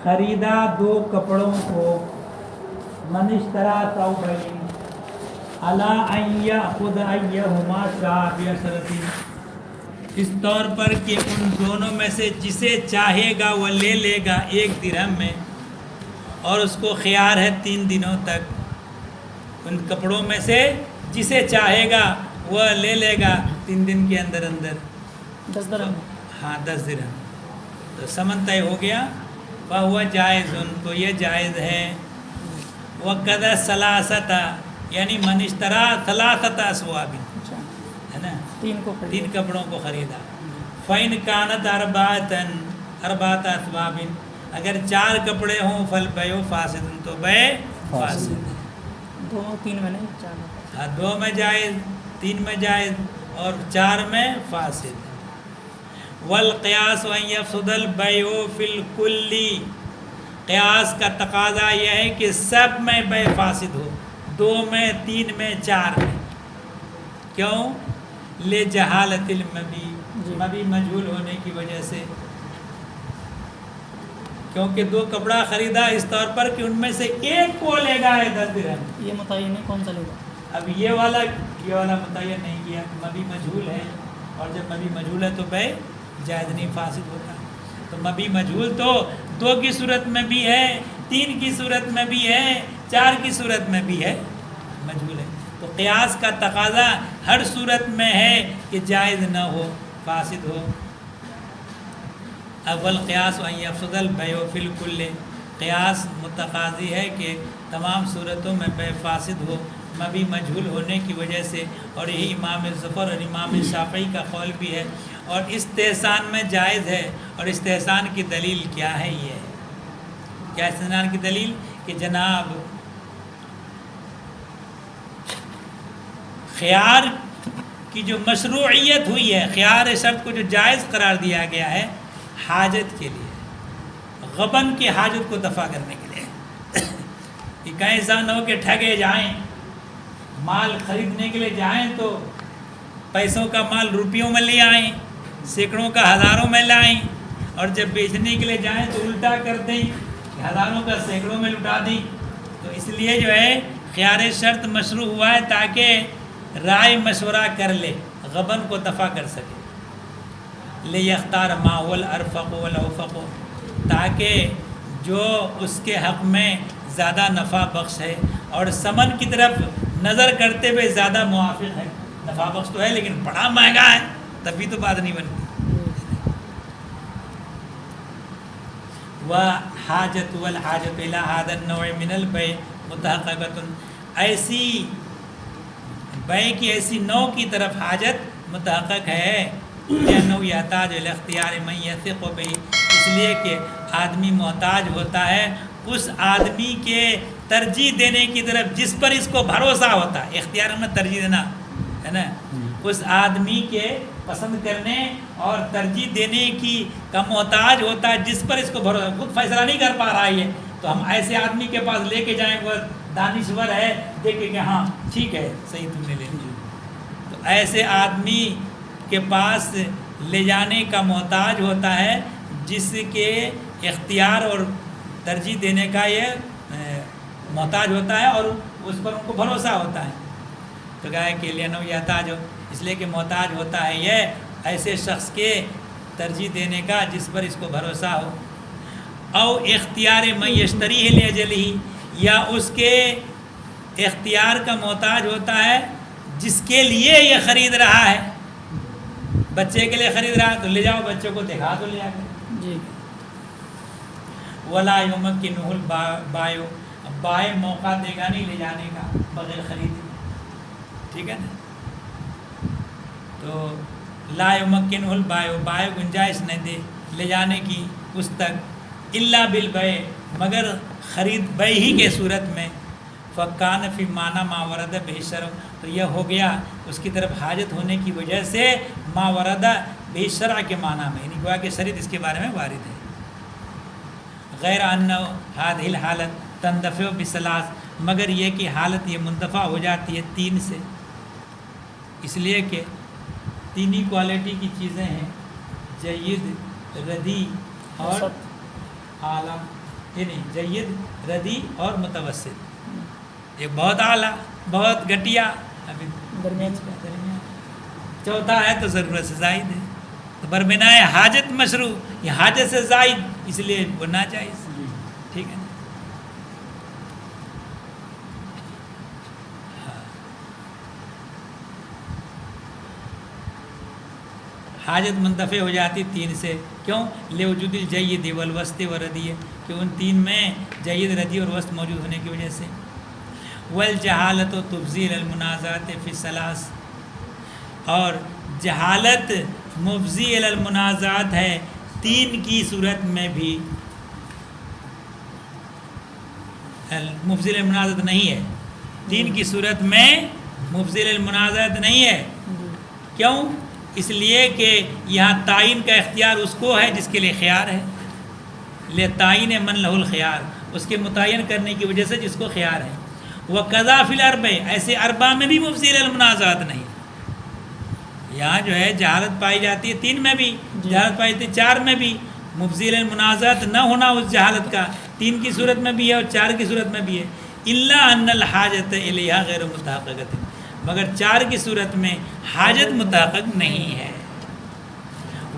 خریدا دو کپڑوں کو، من اشترا ثوبین علی ان یأخذ ایہما شاء بعشرۃ، اس طور پر کہ ان دونوں میں سے جسے چاہے گا وہ لے لے گا 1 درہم میں، اور اس کو خیار ہے 3 دنوں تک، ان کپڑوں میں سے جسے چاہے گا وہ لے لے گا 3 دن کے اندر اندر 10 درہم۔ ہاں 10 درہم، تو ثمن طے ہو گیا، فہو جائز، تو یہ جائز ہے۔ وَقَدَ ثَلَاثَةَ، یعنی من اشترا 3 اثواب، اچھا، ہے نا، 3 کو خرید 3 کپڑوں کو خریدا۔ فَإِنْ كَانَتْ أَرْبَعَةَ أَثْوَابٍ، اگر 4 کپڑے ہوں فَالْبَيْعُ فَاسِدٌ، تو بیع فاسد ہے۔ 2 3 میں نہیں 4 میں۔ ہاں 2 میں جائز، 3 میں جائز اور 4 میں فاسد۔ والقیاس ان یفسد البیع فی الکل، قیاس کا تقاضا یہ ہے کہ سب میں بیع فاسد ہو، 2 میں، 3 میں، 4 میں۔ کیوں؟ لجہالت المبی، مبی مجہول ہونے کی وجہ سے، کیونکہ 2 کپڑا خریدا اس طور پر کہ ان میں سے ایک کو لے گا 10 درہم، یہ متعین ہے کون سا لے گا؟ اب یہ والا متعین نہیں کیا، مبی مجہول ہے، اور جب مبی مجہول ہے تو بیع جائز نہیں، فاسد ہوتا ہے۔ تو مبی مجہول تو 2 کی صورت میں بھی ہے، 3 کی صورت میں بھی ہے، 4 کی صورت میں بھی ہے، مجہول ہے۔ تو قیاس کا تقاضا ہر صورت میں ہے کہ جائز نہ ہو، فاسد ہو۔ اول قیاس ان یفسد البیع فی الکل، قیاس متقاضی ہے کہ تمام صورتوں میں بیع فاسد ہو، مبی مجہول ہونے کی وجہ سے، اور یہی امام ظفر اور امام شافعی کا قول بھی ہے۔ اور استحسان میں جائز ہے، اور استحسان کی دلیل کیا ہے؟ یہ ہے کیا استحسان کی دلیل؟ کہ جناب خیار کی جو مشروعیت ہوئی ہے، خیار شرط کو جو جائز قرار دیا گیا ہے حاجت کے لیے، غبن کی حاجت کو دفع کرنے کے لیے، کہ کہیں ایسا نہ ہو کہ ٹھگے جائیں، مال خریدنے کے لیے جائیں تو پیسوں کا مال روپیوں میں لے آئیں، سینکڑوں کا ہزاروں میں لائیں، اور جب بیچنے کے لیے جائیں تو الٹا کر دیں، ہزاروں کا سینکڑوں میں لٹا دیں۔ تو اس لیے جو ہے خیار شرط مشروع ہوا ہے تاکہ رائے مشورہ کر لے، غبن کو دفع کر سکے۔ لِيَخْتَارَ مَا هُوَ الْأَرْفَقُ وَالْأَوْفَقُ، تاکہ جو اس کے حق میں زیادہ نفع بخش ہے اور ثمن کی طرف نظر کرتے ہوئے زیادہ موافق ہے، نفع بخش تو ہے لیکن بڑا مہنگا ہے، تبھی تو بات نہیں بنتی۔ وحاجت والحاجت الى هذا النوع من البيع متحققۃ، ایسی بیع کی ایسی نوع کی طرف حاجت متحقق ہے، لأنه يحتاج الى اختیار من يثق به، اس لیے کہ آدمی محتاج ہوتا ہے اس آدمی کے ترجیح دینے کی طرف جس پر اس کو بھروسہ ہوتا ہے، اختیار میں ترجیح دینا ہے نا، اس آدمی کے پسند کرنے اور ترجیح دینے کی کا محتاج ہوتا ہے جس پر اس کو بھروسہ، خود فیصلہ نہیں کر پا رہا ہے، تو ہم ایسے آدمی کے پاس لے کے جائیں، وہ دانشور ہے، دیکھیں کہ ہاں ٹھیک ہے صحیح تم نے لے لی، تو ایسے آدمی کے پاس لے جانے کا محتاج ہوتا ہے جس کے اختیار اور ترجیح دینے کا یہ محتاج ہوتا ہے اور اس پر ان کو بھروسہ ہوتا ہے۔ تو کہا ہے کہ لینو یحتاج، اس لیے کہ محتاج ہوتا ہے یہ ایسے شخص کے ترجیح دینے کا جس پر اس کو بھروسہ ہو۔ او اختیار من یشتریہ لاجلہ، یا اس کے اختیار کا محتاج ہوتا ہے جس کے لیے یہ خرید رہا ہے، بچے کے لیے خرید رہا ہے تو لے جاؤ، بچے کو دکھا دو لے آ کے جی۔ ولا یمکنہ البائع، بائع موقع دے گا نہیں لے جانے کا بغیر خریدے، ٹھیک ہے نا، تو لا یمکنہ البائع، بائع گنجائش نہیں دے لے جانے کی اس تک، الا بالبیع، مگر خرید بیع ہی کے صورت میں، فکان فی معنی ما ورد بہ الشرع، تو یہ ہو گیا اس کی طرف حاجت ہونے کی وجہ سے ما ورد بہ الشرع کے معنی میں، یعنی گویا کہ شریعت اس کے بارے میں وارد ہے۔ غیر ان هذه الحالت تندفع بثلاث، مگر یہ کہ حالت یہ مندفع ہو جاتی ہے 3 سے، اس لیے کہ 3 ہی کوالٹی کی چیزیں ہیں، جید، ردی اور اعلیٰ، یعنی جید، ردی اور متوسط، ایک بہت اعلیٰ، بہت گھٹیا، ابھی درمیان درمیان، چوتھا ہے تو ضرورت سے زائد ہے، تو بربنائے حاجت مشروع، یہ حاجت سے زائد اس لیے وہ ناجائز، ٹھیک ہے نا؟ حاجت منتفع ہو جاتی 3 سے، کیوں؟ لوجود الجید والوسط والردی، کہ ان 3 میں جید، ردی اور وسط موجود ہونے کی وجہ سے۔ والجہالت و تفضیل المنازعات فی الثلاث، اور جہالت مفضی الی المنازعات ہے 3 کی صورت میں بھی، مفضی الی المنازعات نہیں ہے، 3 کی صورت میں مفضی الی المنازعات نہیں ہے، کیوں؟ اس لیے کہ یہاں تعین کا اختیار اس کو ہے جس کے لیے خیار ہے، لے تعین من لہ الخیار، اس کے متعین کرنے کی وجہ سے جس کو خیار ہے۔ وقضا فی الاربع، ایسے اربع میں بھی مفضی الی المنازعات نہیں، یہاں جو ہے جہالت پائی جاتی ہے 3 میں بھی، جہالت پائی جاتی ہے 4 میں بھی، مفضی الی المنازعات نہ ہونا اس جہالت کا 3 کی صورت میں بھی ہے اور 4 کی صورت میں بھی ہے، الا ان الحاجت الیہا غیر متحققۃ، مگر 4 کی صورت میں حاجت متحقق نہیں ہے۔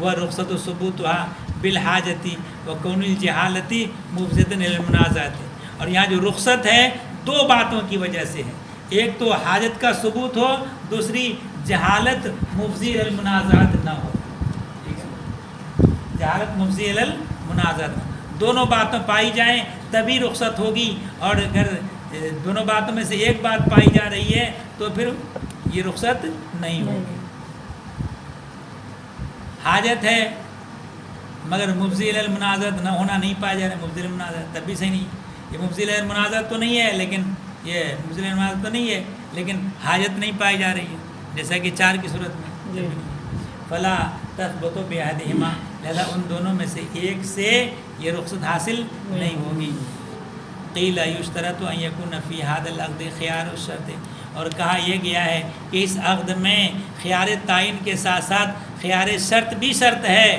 وہ رخصت و ثبوتها بالحاجتی و کون الجہالتی مفضیۃ الی المنازعات، اور یہاں جو رخصت ہے 2 باتوں کی وجہ سے ہے، ایک تو حاجت کا ثبوت ہو، دوسری جہالت مفضی الی المنازعات نہ ہو، جہالت مفضی الی المنازعات، دونوں باتیں پائی جائیں تبھی رخصت ہوگی، اور اگر دونوں باتوں میں سے ایک بات پائی جا رہی ہے تو پھر یہ رخصت نہیں ہوگی۔ حاجت ہے مگر مفضی الی المنازعات نہ ہونا نہیں پایا جا رہا ہے، مفضی الی المنازعات تب بھی صحیح نہیں، یہ مفضی الی المنازعات تو نہیں ہے لیکن یہ مفضی الی المنازعات تو نہیں ہے لیکن حاجت نہیں پائی جا رہی ہے، جیسا کہ 4 کی صورت میں۔ فلا تثبت بأحدہما، لہذا ان دونوں میں سے ایک سے یہ رخصت حاصل نہیں ہوگی۔ قیل یشترط ان یکون فی ھذا العقد خیار الشرط، اور کہا یہ گیا ہے کہ اس عقد میں خیار تعین کے ساتھ ساتھ خیار شرط بھی شرط ہے۔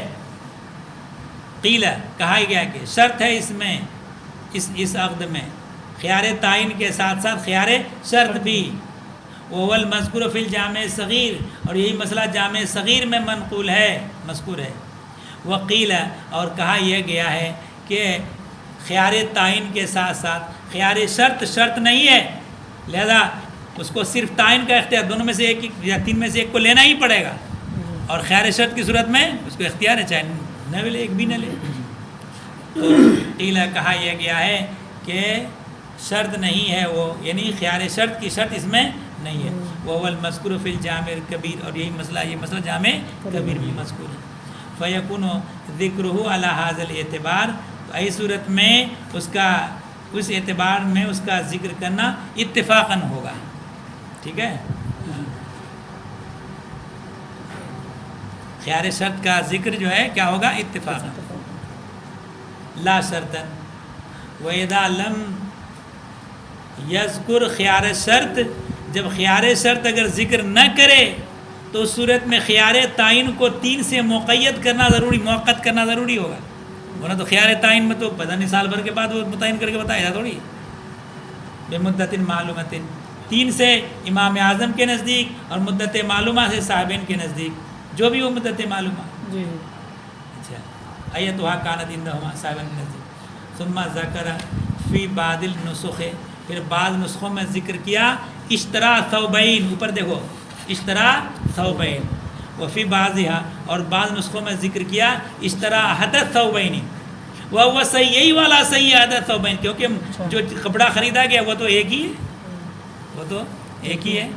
قیل کہا گیا کہ شرط ہے اس میں، اس عقد میں خیار تعین کے ساتھ ساتھ خیار شرط بھی، وہ المذکور فی الجامع صغیر، اور یہی مسئلہ جامع صغیر میں منقول ہے، مذکور ہے۔ وقیل، اور کہا یہ گیا ہے کہ خیار تعین کے ساتھ ساتھ خیار شرط شرط نہیں ہے، لہذا اس کو صرف تعین کا اختیار دونوں میں سے ایک یا 3 میں سے ایک کو لینا ہی پڑے گا، اور خیار شرط کی صورت میں اس کو اختیار ہے چاہے نہ لے، ایک بھی نہ لے۔ تو قیل کہا یہ گیا ہے کہ شرط نہیں ہے وہ، یعنی خیار شرط کی شرط اس میں نہیں ہے۔ وہ المذکور فی الجامع الکبیر، اور یہی مسئلہ، یہ مسئلہ جامع کبیر میں مذکور ہے۔ فیکون ذکرہ علی ھذا الاعتبار، تو ای صورت میں اس اعتبار میں اس کا ذکر کرنا اتفاقاً ہوگا، ٹھیک ہے؟ خیار شرط کا ذکر جو ہے کیا ہوگا؟ اتفاقاً، لا شرطاً۔ وَإِذَا لَمْ یذکر خیار شرط، جب خیار شرط اگر ذکر نہ کرے تو اس صورت میں خیار تعین کو 3 سے مقید کرنا ضروری، موقت کرنا ضروری ہوگا، ورنہ تو خیار تعین میں تو پتہ نہیں سال بھر کے بعد وہ متعین کر کے بتایا جا تھوڑی، بے مدت معلومت، 3 سے امام اعظم کے نزدیک اور مدت معلومہ سے صاحبین کے نزدیک، جو بھی وہ مدت معلومہ، جی اچھا، ایتھا کانت عندہما صاحبین کے نزدیک، ثم ذکر فی بعض النسخ، پھر بعض نسخوں میں ذکر کیا اشترا ثوبین، اوپر دیکھو اشترا ثوبین، وفی بعضھا، اور بعض نسخوں میں ذکر کیا اشترا احد ثوبین، وہ صحیح یہی والا صحیح احد ثوبین، کیونکہ جو کپڑا خریدا گیا وہ تو ایک ہی ہے، وہ تو ایک ہی ہے،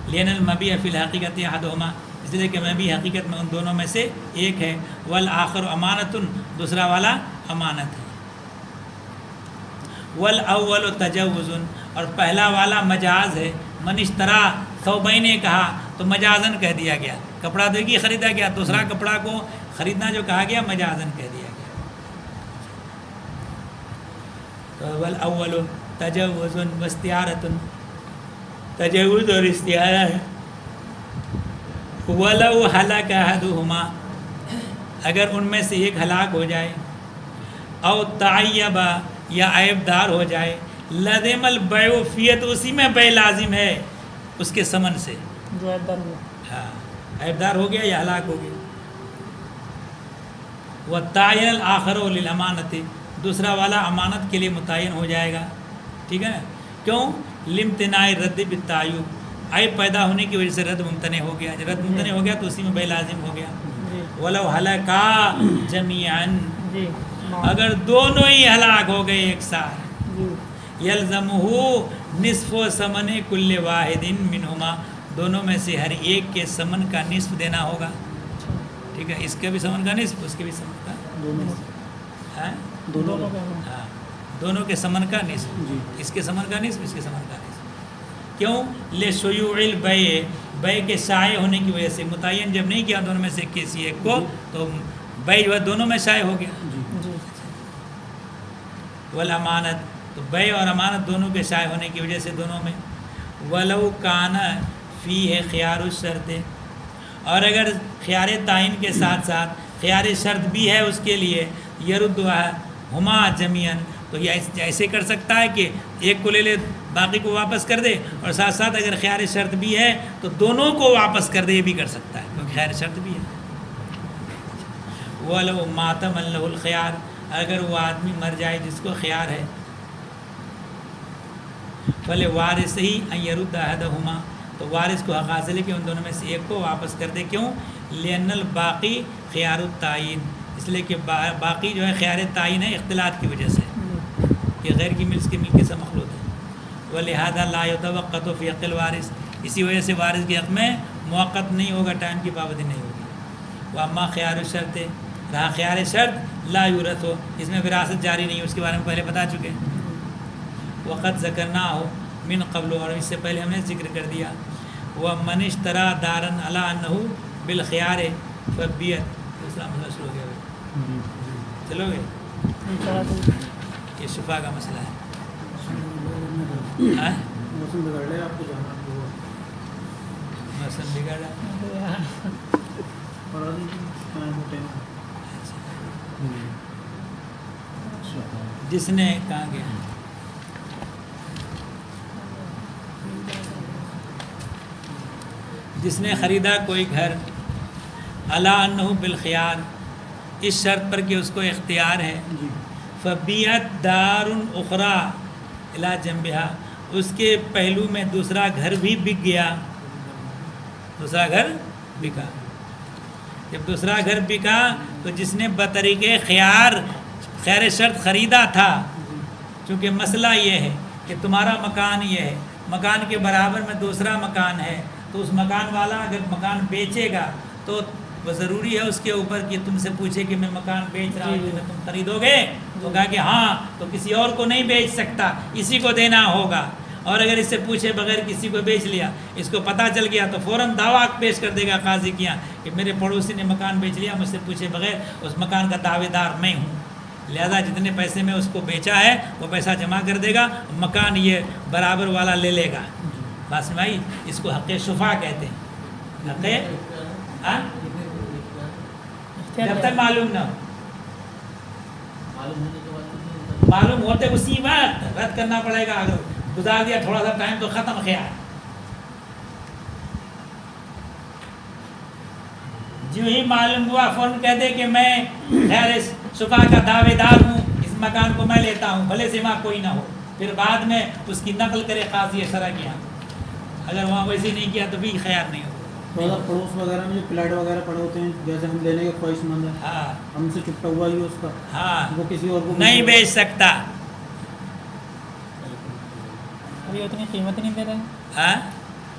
لین المبیع فی الحقیقت احدہما، اس لیے کہ مبیع حقیقت میں ان دونوں میں سے ایک ہے، والآخر امانۃ، دوسرا والا امانت ہے، والاول تجوز، اور پہلا والا مجاز ہے، من اشترا ثوبین نے کہا تو مجازن کہہ دیا گیا، کپڑا تو ایک ہی خریدا گیا، دوسرا کپڑا کو خریدنا جو کہا گیا مجازن کہہ دیا گیا، تو والاول تجوز واستعارۃ، تجوز اور استعارہ ہے، ولو ہلاک احدہما، اگر ان میں سے ایک ہلاک ہو جائے، او تعیبا یا عیبدار ہو جائے، لازم البیع فیت اسی میں بے لازم ہے اس کے ثمن سے، جو ہے در ہوا. ہاں عیبدار ہو گیا یا ہلاک ہو گیا. وتعین الآخر للامانت، دوسرا والا امانت کے لیے متعین ہو جائے گا، ٹھیک ہے نا. کیوں؟ لامتناع رد بالتعیب، عیب پیدا ہونے کی وجہ سے رد ممتنع ہو گیا، جب رد ممتنع ہو گیا تو اسی میں بے لازم ہو گیا. جی ولو ہلکا جمیعاً، جی اگر دونوں ہی ہلاک ہو گئے ایک ساتھ، جی یلزمہ نصف و ثمن کل واحد منہما، دونوں میں سے ہر ایک کے ثمن کا نصف دینا ہوگا، ٹھیک ہے. اس کے بھی ثمن کا نصف، اس کے بھی ثمن کا، ہاں دونوں کا ہاں دونوں کے ثمن کا نصف، جی. اس کے ثمن کا نصف، اس کے ثمن کا نصف. کیوں؟ لشیوع البیع، بیع کے شائع ہونے کی وجہ سے، متعین جب نہیں کیا دونوں میں سے کسی ایک کو تو بیع جو ہے دونوں میں شائع ہو گیا. جی والامانت، تو بیع اور امانت دونوں کے شائع ہونے کی وجہ سے دونوں میں. ولو کان فیہ خیار الشرط، اور اگر خیار تعین کے ساتھ ساتھ خیار شرط بھی ہے اس کے لیے، یردہما جمیعاً، تو یہ ایسے کر سکتا ہے کہ ایک کو لے لے باقی کو واپس کر دے، اور ساتھ ساتھ اگر خیار شرط بھی ہے تو دونوں کو واپس کر دے، یہ بھی کر سکتا ہے کیونکہ خیار شرط بھی ہے. وَلَوْ مَاتَ مَن لَهُ الْخِيَارُ، اگر وہ آدمی مر جائے جس کو خیار ہے، فَلِوَارِثِهِ أَن يَرُدَّ أَحَدَهُمَا، تو وارث کو حق حاصل ہے کہ ان دونوں میں سے ایک کو واپس کر دے. کیوں؟ لِأَنَّ الْبَاقِي خِيَارُ التَّعْيِينِ، اس لیے کہ باقی جو ہے خیار تعین ہے اختلاط کی وجہ سے، کہ غیر کی ملک کے ملک سے مخلوط ہے. وَلِهَذَا لَا يُتَوَقَّتُ فِي حَقِّ الْوَارِثِ، اسی وجہ سے وارث کے حق میں موقت نہیں ہوگا، ٹائم کی پابندی نہیں ہوگی. وَأَمَّا خِيَارُ الشَّرْطِ، رہا خیار شرط، لا یورث ہو، اس میں وراثت جاری نہیں ہے، اس کے بارے میں پہلے بتا چکے. وقت ذکرنا ہو من قبل، اور اس سے پہلے ہم نے ذکر کر دیا. وَمَنِ اشْتَرَىٰ دَارًا عَلَىٰ أَنَّهُ بِالْخِيَارِ فَبِّيَتْ، دوسرا مسئلہ شروع ہو گیا بھائی، چلو گے؟ یہ شفا کا مسئلہ ہے. ہاں موسم بگڑ لے آپ کو جانا ہوگا. موسم بگڑا، اور ابھی ٹائم ہوتے ہیں. جس نے کہاں گیا، جس نے خریدا کوئی گھر، علی انہ بالخیار، اس شرط پر کہ اس کو اختیار ہے، جی. فبیعت دار اخری الی جنبہا، اس کے پہلو میں دوسرا گھر بھی بک گیا، دوسرا گھر بکا. جب دوسرا گھر بکا تو جس نے بطریق خیار خیر شرط خریدا تھا، چونکہ مسئلہ یہ ہے کہ تمہارا مکان یہ ہے، مکان کے برابر میں دوسرا مکان ہے، تو اس مکان والا اگر مکان بیچے گا تو وہ ضروری ہے اس کے اوپر کہ تم سے پوچھے کہ میں مکان بیچ رہا ہوں، تم خریدو گے؟ تو کہا کہ ہاں، تو کسی اور کو نہیں بیچ سکتا، اسی کو دینا ہوگا. اور اگر اس سے پوچھے بغیر کسی کو بیچ لیا، اس کو پتہ چل گیا تو فوراً دعویٰ پیش کر دے گا قاضی کیا کہ میرے پڑوسی نے مکان بیچ لیا، مجھ سے پوچھے بغیر، اس مکان کا دعوے دار میں ہوں، لہذا جتنے پیسے میں اس کو بیچا ہے وہ پیسہ جمع کر دے گا، مکان یہ برابر والا لے لے گا. بات سمجھ آئی؟ اس کو حق شفا کہتے ہیں. حق ہاں؟ جب تک معلوم نہ ہو، معلوم ہوتے اسی وقت رد کرنا پڑے گا. اگر گزار دیا تھوڑا سا ٹائم تو ختم خیال. جو ہی معلوم ہوا فوراً کہہ دے کہ میں خیر شفا کا دعوے دار ہوں، اس مکان کو میں لیتا ہوں، بھلے سما کوئی نہ ہو. پھر بعد میں اس کی نقل کرے قاضی شرع کیا، اگر وہاں ویسے نہیں کیا تو بھی خیار نہیں ہوگا. پڑوس وغیرہ میں جو پلاٹ وغیرہ پڑے ہوتے ہیں، جیسے ہم لینے کے خواہش مند ہیں، ہاں ہم سے چپٹا ہوا ہی اس کا، ہاں وہ کسی اور کو نہیں بیچ سکتا. ابھی اتنی قیمت نہیں دے رہے ہیں ہاں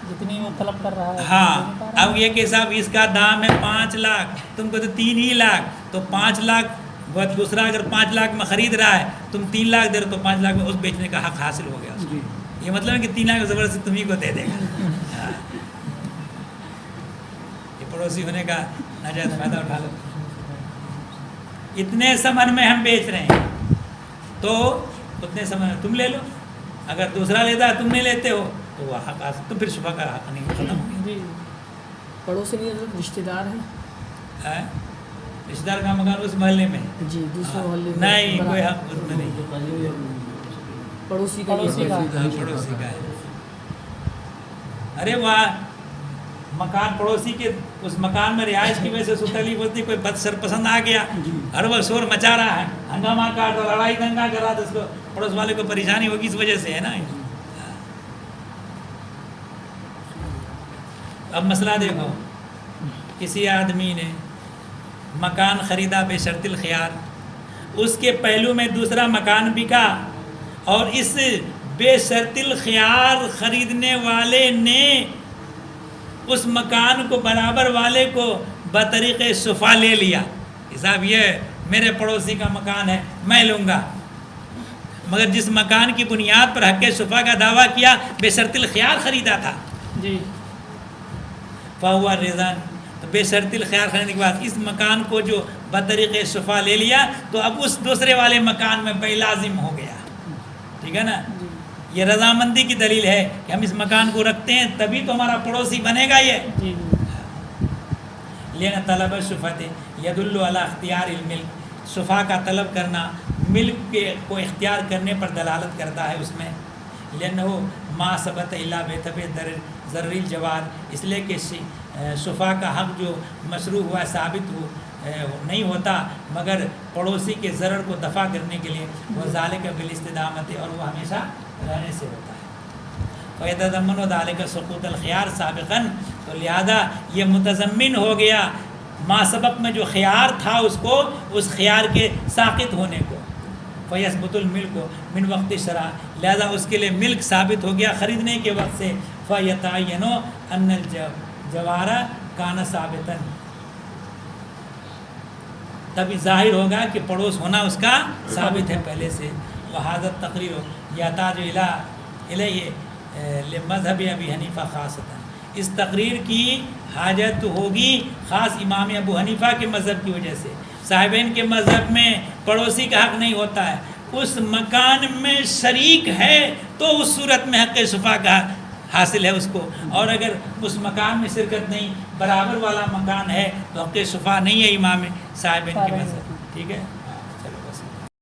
جتنی وہ طلب کر رہا ہے. ہاں اب یہ کہ صاحب اس کا دام ہے 5 لاکھ، تم کو تو 3 ہی لاکھ، تو 5 لاکھ وہ دوسرا اگر 5 لاکھ میں خرید رہا ہے، تم 3 لاکھ دے رہے تو 5 لاکھ میں اس بیچنے کا حق حاصل ہو گیا. جی. یہ مطلب ہے کہ 3 لاکھ زبردستی تمہیں کو دے دے گا. ہاں. یہ پڑوسی ہونے کا ناجائز فائدہ اٹھا لو. اتنے ثمن میں ہم بیچ رہے ہیں تو اتنے ثمن میں تم لے لو، اگر دوسرا لیتا ہے تم نہیں لیتے ہو تو وہ حق حاصل، تو پھر شفا کا حق نہیں ختم ہو گیا. جی پڑوسی نہیں رشتہ دار ہیں. ہاں؟ رشتہ دار کا مکان اس محلے میں جی دوسرے محلے میں نہیں بنا- کوئی حق اس میں نہیں پڑوسی کا پڑوسی کا۔ پڑوسی کا ہے. ارے وہاں مکان پڑوسی کے اس مکان میں رہائش کی وجہ سے اس کو تکلیف ہوتی، کوئی بد سرپسند آ گیا اور وہ شور مچا رہا ہے، ہنگامہ کاٹ اور لڑائی دنگا کر رہا، تو اس کو پڑوس والے کو پریشانی ہوگی اس وجہ سے ہے نا. اب مسئلہ دیکھو، کسی آدمی نے مکان خریدا بے شرط الخیار، اس کے پہلو میں دوسرا مکان بکا اور اس بے شرط الخیار خریدنے والے نے اس مکان کو برابر والے کو بطریق شفا لے لیا کہ صاحب یہ میرے پڑوسی کا مکان ہے میں لوں گا، مگر جس مکان کی بنیاد پر حق شفا کا دعویٰ کیا بے شرط الخیار خریدا تھا، جی فہو رضن، تو بے شرط الخیار خریدنے کے بعد اس مکان کو جو بطریق شفا لے لیا تو اب اس دوسرے والے مکان میں بے لازم ہو گیا. ٹھیک ہے نا، یہ رضامندی کی دلیل ہے کہ ہم اس مکان کو رکھتے ہیں تبھی تو ہمارا پڑوسی بنے گا. یہ جی لینا طلب شفت یدل علی اختیار الملک، شفا کا طلب کرنا ملک کے کو اختیار کرنے پر دلالت کرتا ہے. اس میں لینا ہو ما ثبت الا بتب ضرر الجوار، اس لیے کہ شفا کا حق جو مشروع ہوا ثابت ہو نہیں ہوتا مگر پڑوسی کے ضرر کو دفع کرنے کے لیے، وہ ذالک بالاستدامت، اور وہ ہمیشہ رہنے سے ہوتا ہے. فیتضمن ذالک سقوط الخیار سابقاً، تو لہذا یہ متضمن ہو گیا ما سبق میں جو خیار تھا اس کو، اس خیار کے ساقط ہونے کو. فیثبت الملک من وقت شرع، لہذا اس کے لیے ملک ثابت ہو گیا خریدنے کے وقت سے. فیتعین ان الجوار کان ثابتا، تبھی ظاہر ہوگا کہ پڑوس ہونا اس کا ثابت ہے پہلے سے. وحاذت تقریر یحتاج الیہ لمذہب ابی حنیفہ خاصتا، اس تقریر کی حاجت ہوگی خاص امام ابو حنیفہ کے مذہب کی وجہ سے. صاحبین کے مذہب میں پڑوسی کا حق نہیں ہوتا ہے، اس مکان میں شریک ہے تو اس صورت میں حق شفا کا حاصل ہے اس کو، اور اگر اس مکان میں شرکت نہیں، برابر والا مکان ہے تو حق شفا نہیں ہے امام صاحبین کے مذہب. ٹھیک ہے.